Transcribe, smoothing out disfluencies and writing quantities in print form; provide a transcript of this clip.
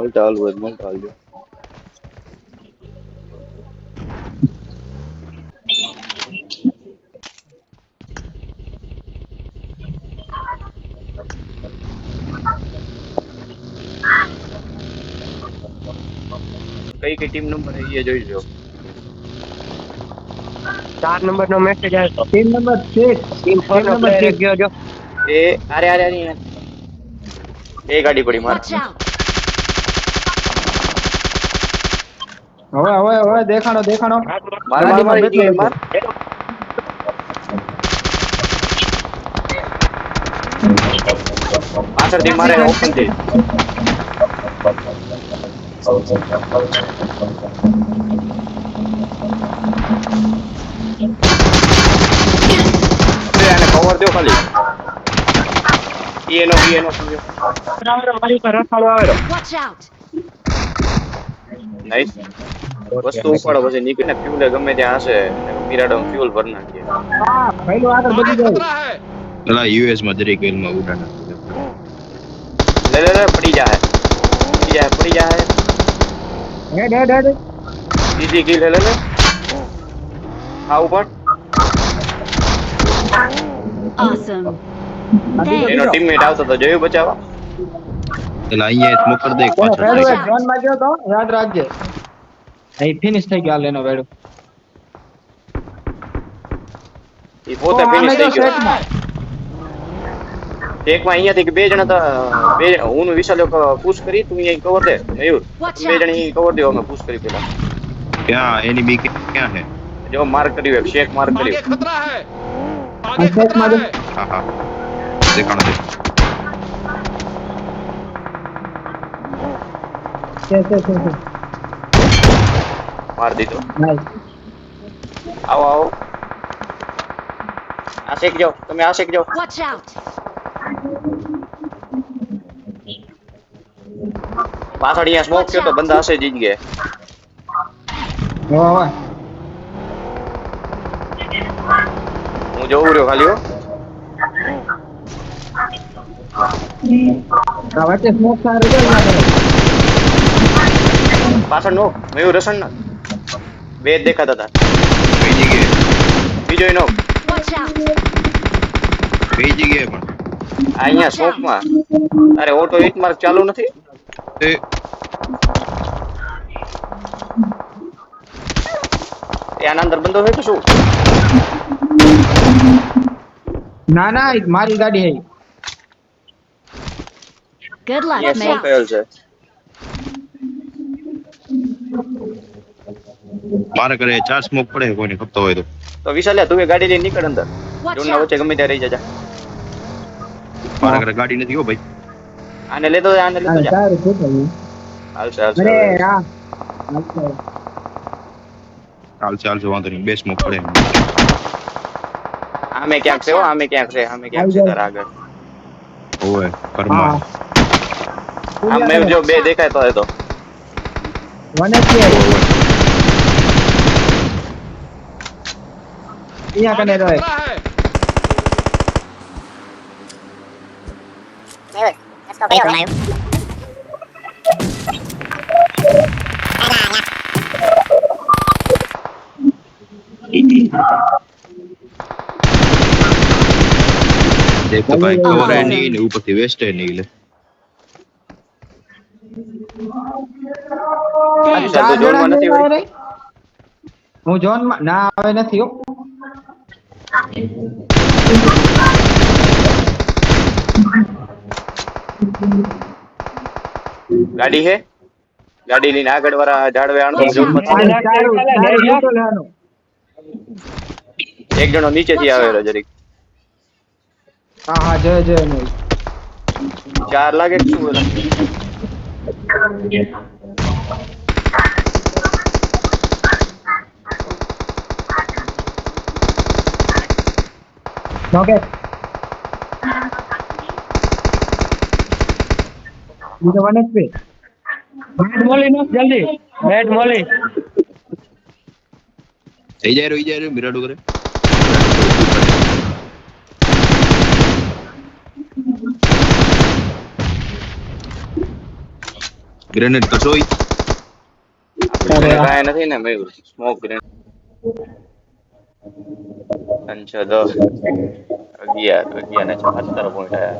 Multi with multi. કઈ team number એ જોઈ લો 4 number નો message આવ્યો ટીમ નંબર 6 ટીમ 4 નો player ગયો જો એ અરે એ ગાડી પડી માર Watch out! હવે દેખાણો માર ગાડીમાં માર બેઠો પાછળથી મારે ઓપન થઈ આને કવર દો ખાલી એનો મારી પર રખાડો આવેલો Watch out! નાઈસ વસ્તુ ઉપાડો પછી નીકળીને ફ્યુલ ગમે ત્યાં હશે પિરાડો ફ્યુલ ભર નાખીએ હા પહેલું આગળ બધી જાય પેલા યુએસ માં દરેક ગેલમાં ઉડાના લે પડી જાય હેડ સીધી કિલ લે આ ઉપર Awesome. એનો ટીમમેટ આવતો તો જોયું બચાવવા પેલા અહીંયા સ્મોક કરી દે પાછળ પહેલું એક ઝોન માં ગયો તો યાદ રાખજે અહીં ફિનિશ થઈ ગયો લેનો વેડો એ પોતે ફિનિશ થઈ ગયો એકમાં અહીંયાથી કે બે જણા તો બે હું વિશાલ પુશ કરી તું અહીં કવર દે મયુર બે જણા અહીં કવર દેવો અમે પુશ કરી પેલા ક્યાં એનિમી ક્યાં હે જો માર્ક કર્યું એક શેક માર્ક કર્યું હા હા દેખાણો દે છે માર દીધો નાઈસ આવો આ શેક જાઓ તમે આ શેક જાઓ Watch out! પાછળ અહીંયા સ્મોક થયો તો બંદા હશે જ ગયા હવે હું જોઉં રહ્યો ખાલી હો આ વચ્ચે સ્મોક સારું છે પાછળ નો મયુર રસણ ના બે જ દેખાતા હતા કઈ જગ્યાએ બીજો નો Watch out! કઈ જગ્યાએ પણ અહીંયા સ્મોકમાં અરે ઓટો હિટ માર્ક ચાલુ નથી એ આના અંદર બંધો હોય કે શું ના મારી ગાડી હે Good luck, અહીંયા સ્મોક mate. થયેલ છે મારે કરે 4 સ્મોક પડે કોઈને ખપતો હોય તો વિશાલ્યા તું એ ગાડી લઈને નીકળ અંદર Watch જોનના out! વચ્ચે ગમે ત્યાં રહી જા મારે ઘરે ગાડી નથી હો ભાઈ આને લેતો જા સારું છે ભાઈ હાલશે અરે હા ચાલશે વાંધો નહીં 2 સ્મોક પડે આમે ક્યાંક છે તારા આગળ ઓય કર્મા આમ મેં જો બે દેખાય તો એ તો વને છે અહીંયા કને રહે દેખ તો ભાઈ કવર હે નહીં ને ઉપરથી વેસ્ટ હે નહીં લે વિશાલ તો જોનમાં નથી હોય હું ઝોન માં ના આવે નથી હો ગાડી હે ગાડી લઈને આગળ વાળા ઝાડવે આણતો એક જણો નીચેથી આવેલો જરીક હા જય ચાર લાગે કે શું ઓકે બીજો વને છે બેટ મોલી નો જલ્દી બેટ મોલી થઈ જાય મિરાડો કરે ગ્રેનેડ કરશો ઈ? આપણે કાંઈ નથી ને મયુર, સ્મોક ગ્રેનેડ 5 6 10 11 ને 17 પોઈન્ટ આયા.